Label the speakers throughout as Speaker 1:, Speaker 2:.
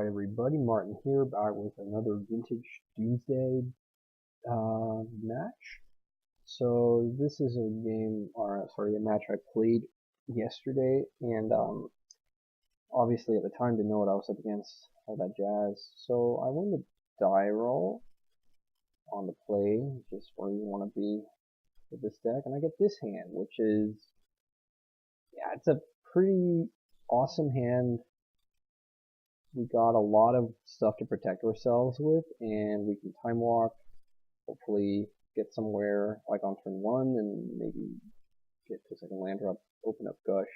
Speaker 1: Alright everybody, Martin here, back with another vintage Doomsday match. So this is a game, or sorry, a match I played yesterday, and obviously at the time didn't know what I was up against, all that jazz. So I win the die roll on the play, which is where you want to be with this deck, and I get this hand, which is, yeah, it's a pretty awesome hand. We got a lot of stuff to protect ourselves with, and we can time walk, hopefully get somewhere like on turn 1 and maybe get to a second land drop, open up Gush,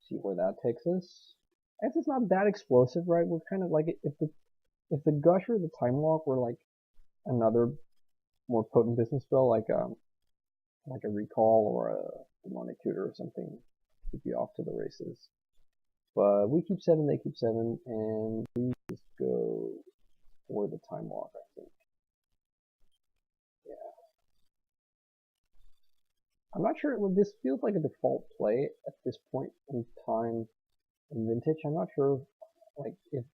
Speaker 1: see where that takes us. I guess it's not that explosive, right? We're kind of like, if the Gush or the time walk were like another more potent business spell, like a recall or a demonic tutor or something, we'd be off to the races. But we keep 7, they keep 7, and we just go for the time walk, I think. Yeah. I'm not sure, well, this feels like a default play at this point in time in Vintage. I'm not sure, like, if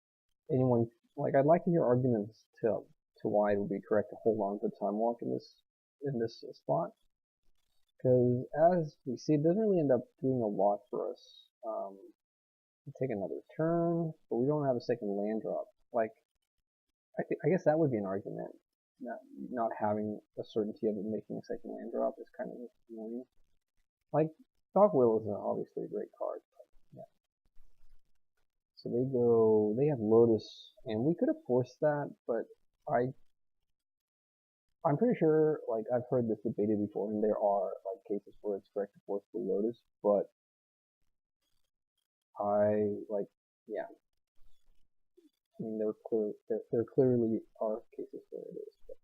Speaker 1: anyone, like, I'd like to hear arguments to why it would be correct to hold on to time walk in this spot. Because as we see, it doesn't really end up doing a lot for us. Take another turn, but we don't have a second land drop. Like, I guess that would be an argument. Not having a certainty of it making a second land drop is kind of annoying. Like, Dogwill is obviously a great card, but yeah. So they have Lotus, and we could have forced that, but I'm pretty sure, like, I've heard this debated before, and there are, like, cases where it's correct to force the Lotus, but yeah. I mean, there clearly are cases where it is. But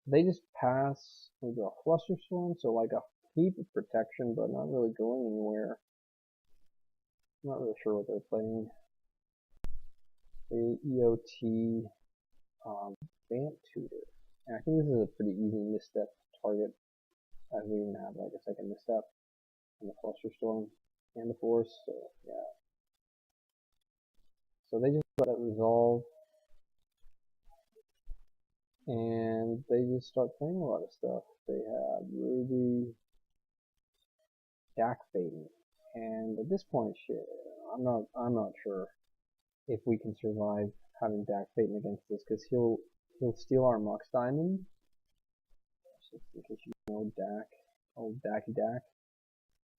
Speaker 1: they just pass. We draw Flusterstorm, so like a heap of protection, but not really going anywhere. I'm not really sure what they're playing. The EOT Vamp Tutor. And I think this is a pretty easy misstep target, as we didn't have like a second misstep on the Flusterstorm and the Force, so yeah. So they just let it resolve, and they just start playing a lot of stuff. They have Ruby, Dak Fading, and at this point, shit, I'm not sure if we can survive having Dak Fading against this, because he'll steal our Mox Diamond. Just in case you know Dak, old Dacky Dak.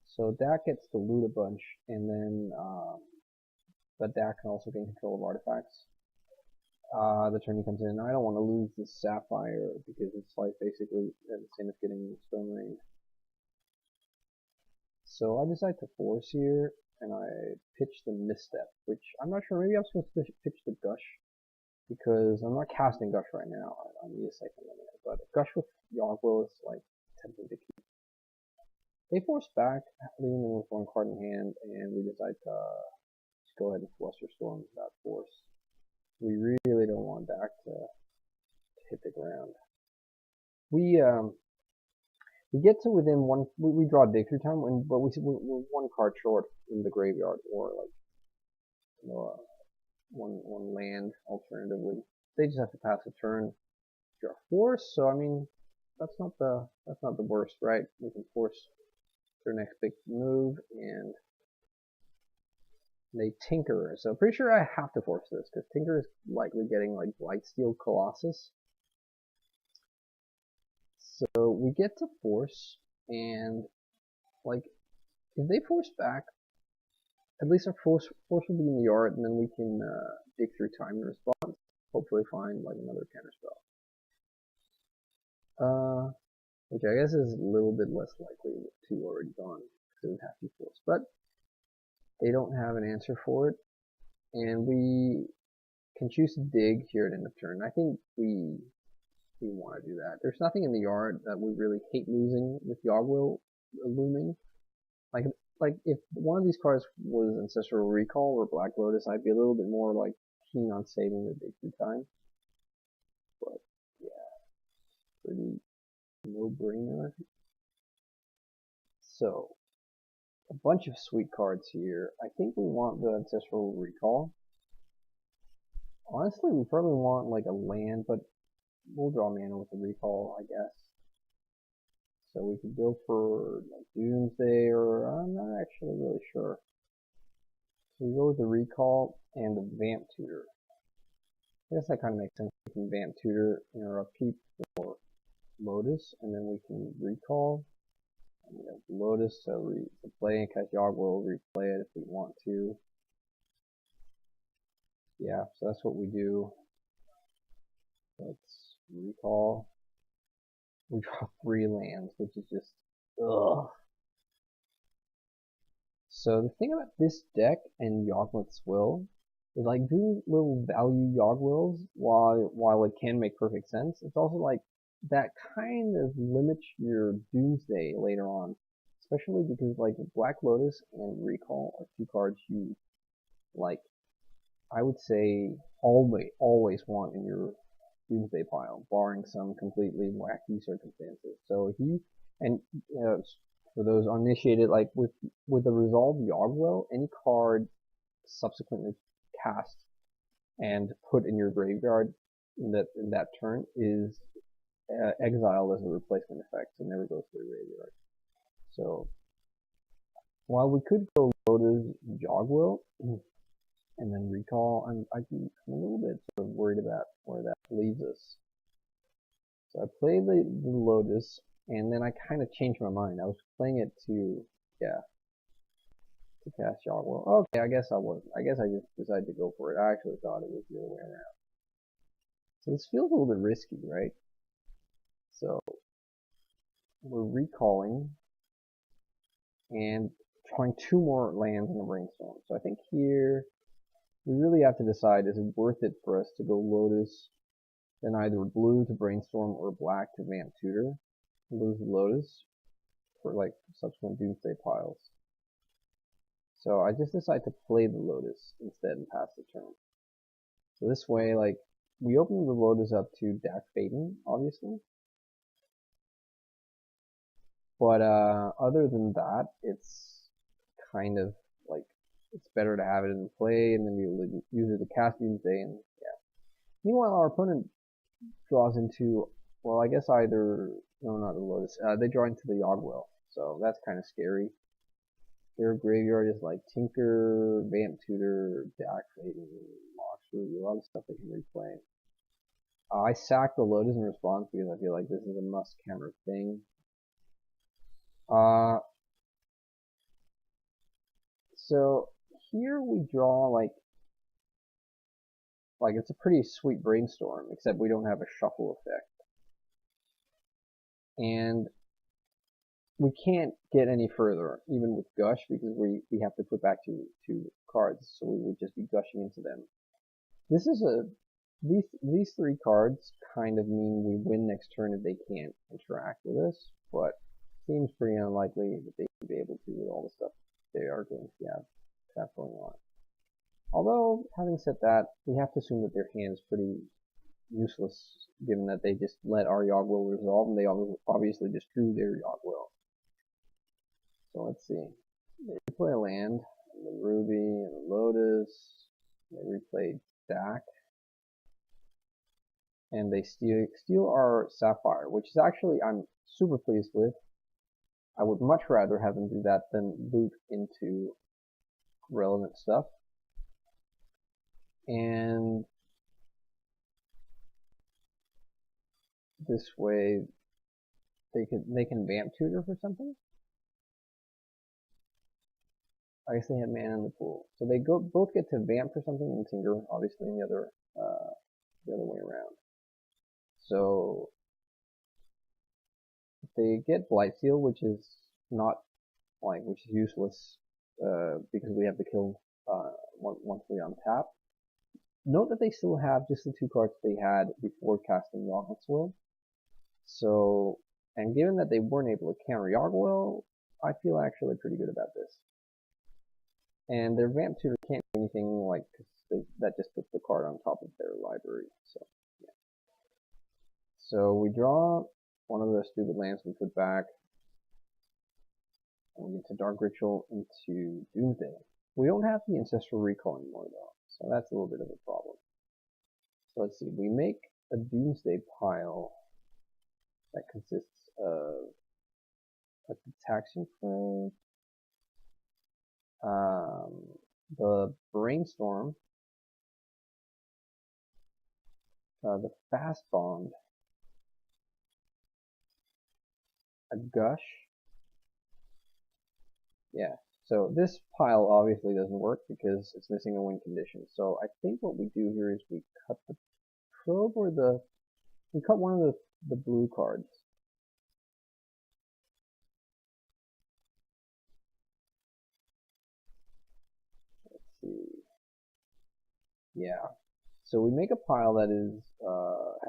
Speaker 1: So Dak gets to loot a bunch, and then but Dak can also gain control of artifacts. The turn he comes in, I don't want to lose this Sapphire because it's like basically the same as getting Stone Rain. So I decide to force here, and I pitch the Misstep, which I'm not sure, maybe I'm supposed to pitch the Gush, because I'm not casting Gush right now. I need a second limit, but Gush with Yogwill is like tempting to keep. They force back, leaving them with one card in hand, and we decide to just go ahead and Flusterstorm that force. We really don't want Dak to hit the ground. We get to within one. We draw Dig Through Time, but we're one card short in the graveyard, or like, you know, one land alternatively. They just have to pass a turn, draw Force. So I mean, that's not the worst, right? We can force their next big move, and they Tinker. So pretty sure I have to force this, because Tinker is likely getting like Blightsteel Colossus. So we get to force, and like, if they force back, at least our force will be in the yard, and then we can dig through time in response. Hopefully find like another counter spell. Which I guess is a little bit less likely with 2 already gone, because it would have to be forced. But they don't have an answer for it, and we can choose to dig here at end of turn. I think we want to do that. There's nothing in the yard that we really hate losing with Yogwill looming. Like if one of these cards was Ancestral Recall or Black Lotus, I'd be a little bit more like keen on saving the Dig Through Time. But yeah, pretty no-brainer. So a bunch of sweet cards here. I think we want the Ancestral Recall. Honestly, we probably want like a land, but we'll draw mana with the recall, I guess. So we could go for like Doomsday, or I'm not actually really sure. So we go with the recall and the Vamp Tutor. I guess that kind of makes sense. We can Vamp Tutor in our upkeep for Lotus, and then we can recall. And we have Lotus, so we play and cast Yogg will replay it if we want to. Yeah, so that's what we do. Let's recall. We draw 3 lands, which is just ugh. So the thing about this deck and Yawgmoth's Will is like doing little value Yawg Wills while it can make perfect sense, it's also like that kind of limits your Doomsday later on. Especially because like Black Lotus and Recall are 2 cards you like I would say always want in your Doomsday pile, barring some completely wacky circumstances. So if you and for those uninitiated, like with the Resolve Yogwell, any card subsequently cast and put in your graveyard in that turn is exiled as a replacement effect, so it never goes to the graveyard. So while we could go Lotus Jogwell and then recall, I'm a little bit sort of worried about where that leaves us. So I played the Lotus, and then I kind of changed my mind. I was playing it to cast Yogg. Okay, I guess I was. I guess I just decided to go for it. I actually thought it was the other way around. So this feels a little bit risky, right? So we're recalling and drawing 2 more lands in the brainstorm. So I think here we really have to decide, is it worth it for us to go Lotus, then either blue to brainstorm or black to Vamp Tutor, lose Lotus for like subsequent Doomsday piles. So I just decided to play the Lotus instead and pass the turn. So this way, like, we open the Lotus up to Dak Faden, obviously. But other than that, it's kind of like, it's better to have it in play and then you use it to cast Doomsday and yeah. Meanwhile, our opponent draws into, well, I guess either, no, not the Lotus, they draw into the Yogwell, so that's kind of scary. Their graveyard is like Tinker, Vamp Tutor, Dak Faden, Moxley, a lot of stuff they can replay. I sacked the Lotus in response because I feel like this is a must counter thing. So here we draw like it's a pretty sweet brainstorm, except we don't have a shuffle effect. And we can't get any further, even with Gush, because we have to put back 2 cards, so we would just be gushing into them. This is these 3 cards kind of mean we win next turn if they can't interact with us, but seems pretty unlikely that they will be able to with all the stuff they are going to have going on. Although, having said that, we have to assume that their hand is pretty useless, given that they just let our Yogg-Will resolve, and they obviously just drew their Yogg-Will. So let's see. They replay a land, and the Ruby, and the Lotus. They replay Dak. And they steal our Sapphire, which is actually, I'm super pleased with. I would much rather have them do that than loot into relevant stuff. And this way they can Vamp Tutor for something. I guess they have mana in the pool, so they both get to Vamp for something and Tinker, obviously, in the other way around. So if they get Blightsteel, which is not which is useless because we have to kill once we untap. Note that they still have just the 2 cards they had before casting Yawgmoth's Will. So, and given that they weren't able to counter Yogg-Will, I feel actually pretty good about this. And their Vamp Tutor can't do anything like, that just puts the card on top of their library. So, yeah. So we draw one of the stupid lands we put back. And we get to Dark Ritual into Doomsday. We don't have the Ancestral Recall anymore though, so that's a little bit of a problem. So let's see, we make a Doomsday pile that consists of a detection frame, the brainstorm, the fast bond, a gush. Yeah, so this pile obviously doesn't work because it's missing a win condition. So I think what we do here is we cut the probe or we cut one of the blue cards. Let's see. Yeah. So we make a pile that is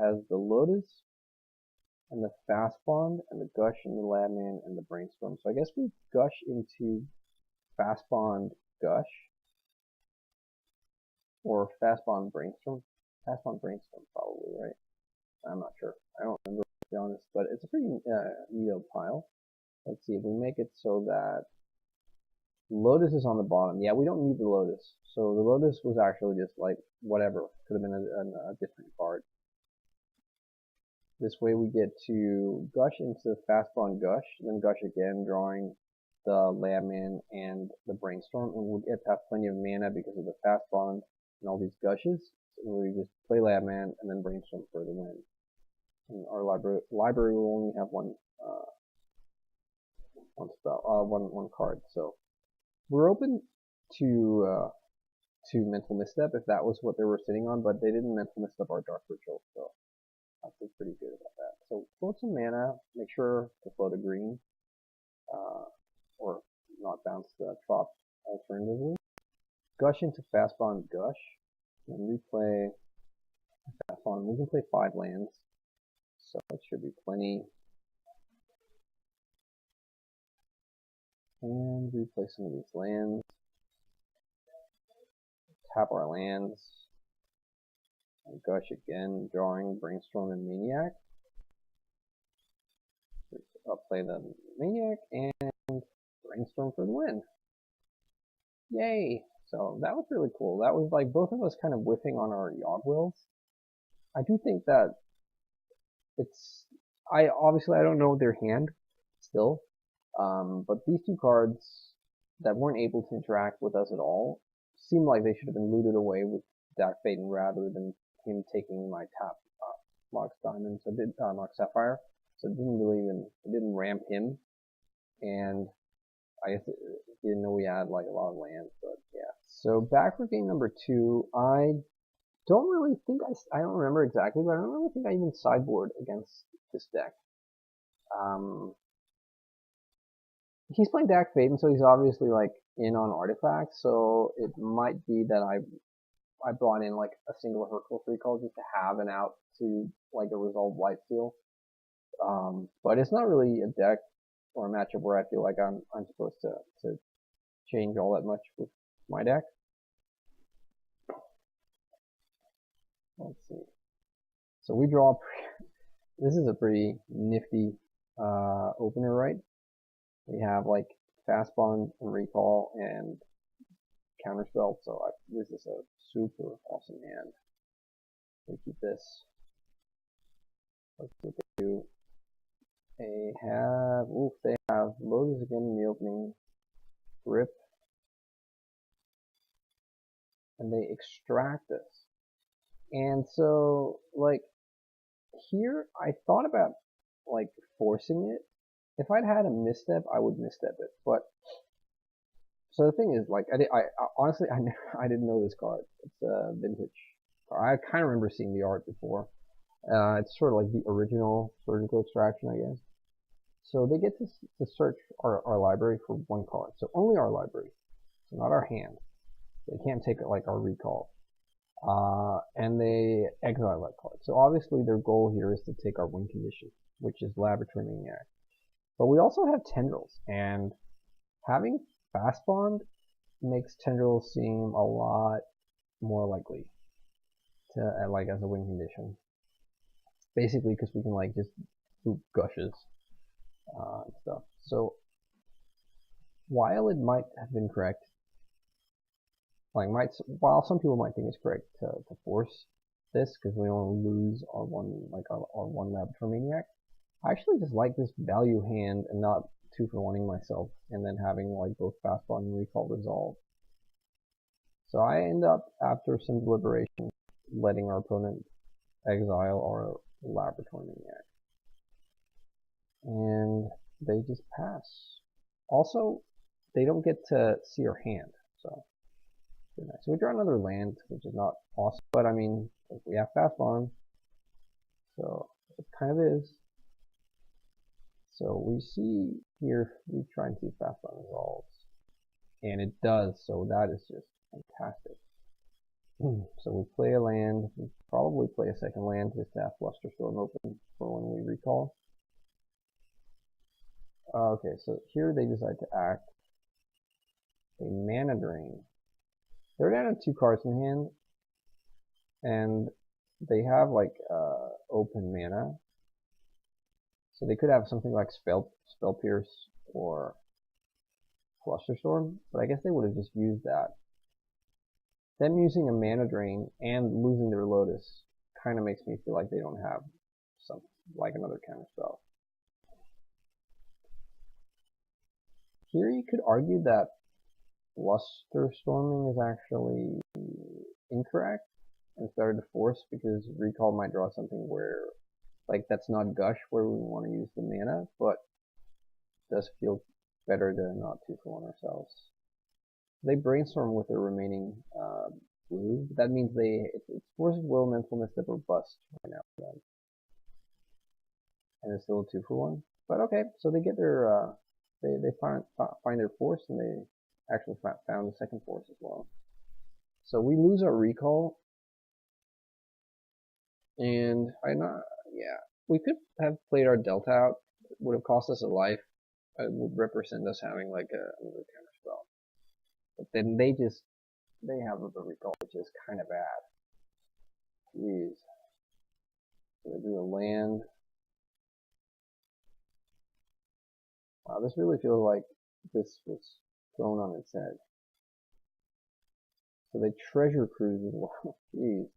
Speaker 1: has the Lotus and the Fast Bond and the Gush and the Labman and the Brainstorm. So I guess we gush into Fast Bond Gush or Fast Bond Brainstorm. Fast Bond Brainstorm probably, right? I'm not sure. I don't remember, to be honest, but it's a pretty neat pile. Let's see if we make it so that Lotus is on the bottom. Yeah, we don't need the Lotus. So the Lotus was actually just like whatever. Could have been a different card. This way we get to gush into Fast Bond Gush, then gush again, drawing the Labman and the Brainstorm, and we'll get to have plenty of mana because of the Fast Bond and all these gushes. So we just play Labman and then Brainstorm for the win. And our library will only have one one card. So we're open to mental misstep if that was what they were sitting on, but they didn't mental misstep our Dark Ritual, so I feel pretty good about that. So float some mana, make sure to float a green, or not bounce the trop alternatively. Gush into Fast Bond Gush, and replay Fast Bond. We can play 5 lands, so it should be plenty. And replay some of these lands. Tap our lands. And gush again, drawing Brainstorm and Maniac. I'll play the Maniac and Brainstorm for the win. Yay! So that was really cool. That was like both of us kind of whiffing on our Yogg Wills. I do think that obviously I don't know their hand still, but these two cards that weren't able to interact with us at all seemed like they should have been looted away with Dak Phaeton rather than him taking my top Mox Diamond, so Mox Sapphire. So it didn't ramp him, and I guess it didn't know we had like a lot of lands, but yeah. So back for game number 2, I don't remember exactly, but I don't really think I even sideboard against this deck. He's playing Dak Phaeton, so he's obviously like in on artifacts, so it might be that I brought in like a single Hurkyl's Recall just to have an out to like a resolved Lifesteal. But it's not really a deck or a matchup where I feel like I'm supposed to change all that much with my deck. Let's see. So we draw. This is a pretty nifty opener, right? We have like Fast Bond and Recall and Counterspell, so this is a super awesome hand. We keep this. Let's see what they do. They have Lotus again in the opening. Grip. And they extract this. And so, like, here, I thought about, like, forcing it. If I'd had a misstep, I would misstep it. But, so the thing is, like, honestly, I didn't know this card. It's a vintage card. I kind of remember seeing the art before. It's sort of like the original Surgical Extraction, I guess. So they get to search our library for one card. So only our library. So not our hand. They can't take like our recall. And they exile that card. So obviously their goal here is to take our win condition, which is Laboratory Maniac. But we also have Tendrils, and having Fast Bond makes Tendrils seem a lot more likely to like as a win condition. Basically because we can like just boot gushes and stuff. So while it might have been correct, like while some people might think it's correct to force this because we only lose our one Laboratory Maniac. I actually just like this value hand and not 2-for-1ing myself and then having like both fastball and recall resolve. So I end up, after some deliberation, letting our opponent exile our Laboratory Maniac. And they just pass. Also, they don't get to see our hand, so pretty nice. So we draw another land, which is not awesome, but I mean, we have fastball, so it kind of is. So we see here, we try and see if fastball resolves, and it does, so that is just fantastic. So we play a land, we probably play a second land just to have Flusterstorm open for when we recall. Okay, so here they decide to act a mana drain. They're down to 2 cards in hand, and they have like open mana. So they could have something like Spell Pierce or Flusterstorm, but I guess they would have just used that. Them using a mana drain and losing their Lotus kind of makes me feel like they don't have something like another counter spell. Here you could argue that Flusterstorming is actually incorrect and started to force, because recall might draw something where like that's not gush where we want to use the mana, but it does feel better to not 2-for-1 ourselves. They brainstorm with their remaining blue. That means it's Force of Will, Mental Misstep, or Bust right now for them. And it's still a 2-for-1. But okay, so they get their they find their force, and they actually found the second force as well. So we lose our recall, and we could have played our Delta out. It would have cost us a life. It would represent us having like another counter spell. But then they have the recall, which is kind of bad. Jeez. So they do a land. Wow, this really feels like this was thrown on its head. So they treasure cruise as well. Jeez.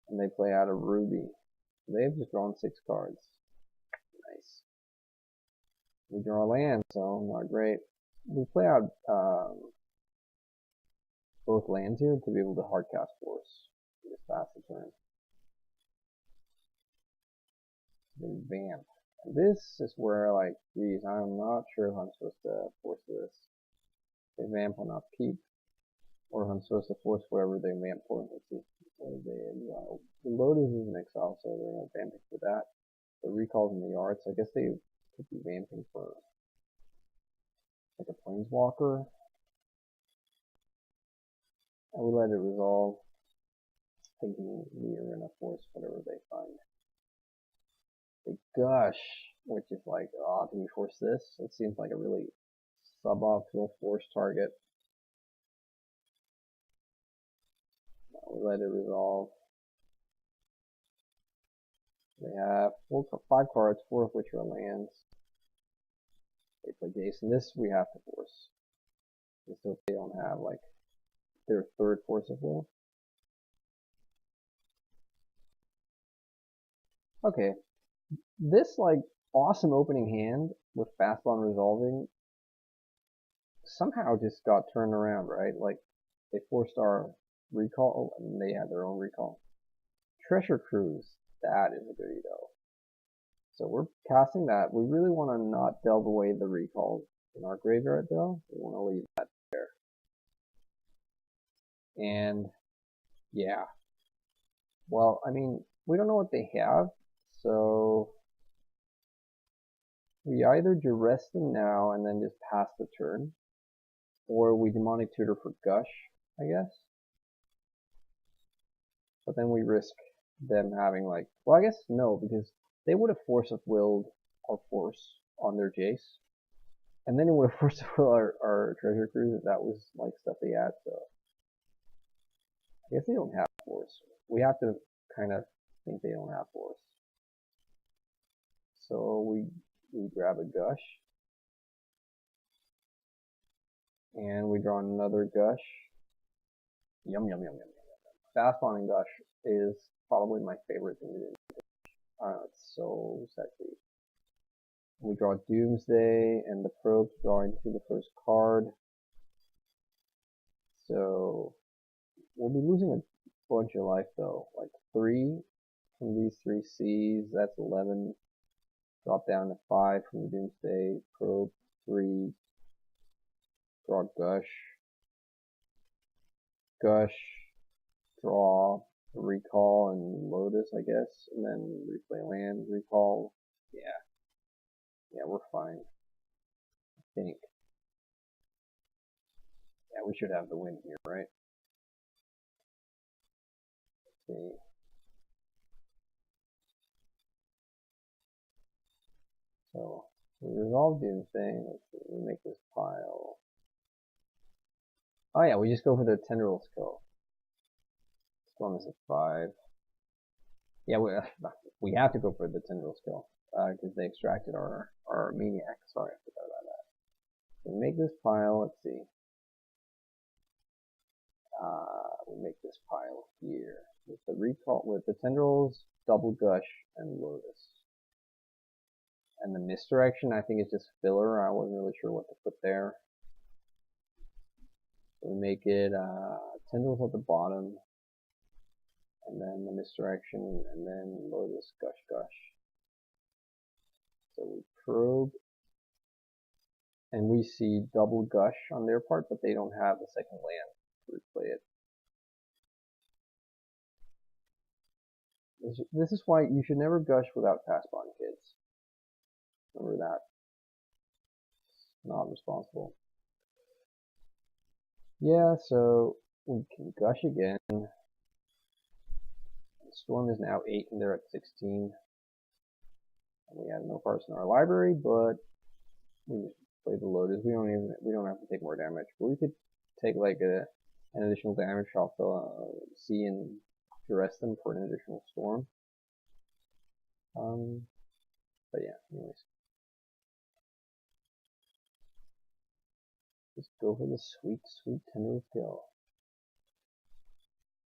Speaker 1: And they play out a Ruby. They've just drawn 6 cards. Nice. We draw a land, so not great. We play out both lands here to be able to hardcast Force. Just pass the turn. They vamp. This is where, like, geez, I'm not sure if I'm supposed to force this. They vamp on upkeep, or if I'm supposed to force whatever they vamp for. Let's see. The Lotus is an exile, so they're not vamping for that. The recall's in the yard, so I guess they could be vamping for like a Planeswalker. I would let it resolve, thinking we are gonna force whatever they find. They gush, which is like, do we force this? It seems like a really suboptimal force target. We let it resolve. They have 5 cards, 4 of which are lands. They play Jason. This we have to force. Just hope they don't have like their third Force of Will. Okay, this like awesome opening hand with fastball and resolving somehow just got turned around, right? Like they forced our recall, and they had their own recall. Treasure Cruise, that is a goodie though. So we're casting that. We really want to not delve away the recalls in our graveyard though. We want to leave that there. And yeah. Well, I mean, we don't know what they have, so we either duress them now and then just pass the turn, or we Demonic Tutor for Gush, I guess. But then we risk them having like, well, I guess no, because they would have Force of Willed our Force on their Jace, and then it would have Force of Will our Treasure Cruise if that was like stuff they had, so I guess they don't have Force. We have to kind of think they don't have Force. So we grab a Gush, and we draw another Gush. Yum, yum, yum, yum, yum. Fastball and Gush is probably my favorite thing to do. It's so sexy. We draw Doomsday, and the probes draw into the first card. So we'll be losing a bunch of life though, like 3 from these 3 C's, that's 11. Drop down to 5 from the Doomsday, probe 3, draw Gush, draw Recall and Lotus, I guess, and then replay land, recall. Yeah, we're fine, I think. Yeah, we should have the win here, right? Let's see. So we resolve Doomsday. Let's see, we make this pile. Oh yeah, we just go for the Tendrils kill. Storm is at 5. Yeah, we have to go for the Tendrils kill because they extracted our Maniac. Sorry, I forgot about that. So we make this pile. Let's see. We make this pile here with the recall, with the Tendrils, Double Gush, and Lotus. And the misdirection, I think, is just filler. I wasn't really sure what to put there. So we make it Tendrils at the bottom, and then the misdirection, and then Lotus, Gush. So we probe, and we see double Gush on their part, but they don't have the second land to replay it. This is why you should never Gush without pass bond, kids. Remember that. It's not responsible. Yeah, so we can Gush again. Storm is now 8 and they're at 16. And we have no cards in our library, but we just play the Lotus. We don't have to take more damage. But we could take like an additional damage off the C and duress them for an additional Storm. But yeah, anyways. Just go for the sweet, sweet Tendrils kill.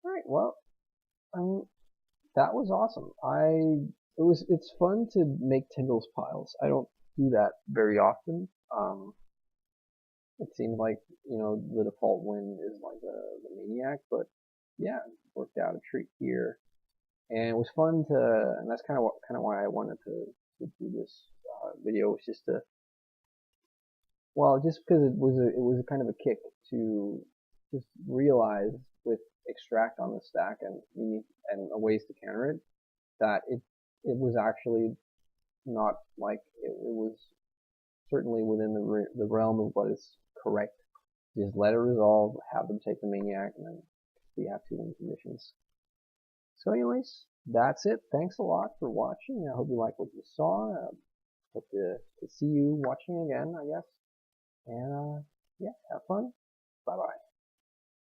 Speaker 1: Alright, well, I mean, that was awesome. It's fun to make Tendrils piles. I don't do that very often. It seems like, you know, the default win is like the Maniac, but yeah, it worked out a treat here. And it was fun and that's kind of why I wanted to do this video, was just to, well, just because it was a kind of a kick to just realize with extract on the stack and ways to counter it, that it was actually not like it was certainly within the realm of what is correct. Just let it resolve, have them take the Maniac, and then we have 2 win conditions. So anyways, that's it. Thanks a lot for watching. I hope you like what you saw. Hope to see you watching again, I guess. And yeah, have fun. Bye bye.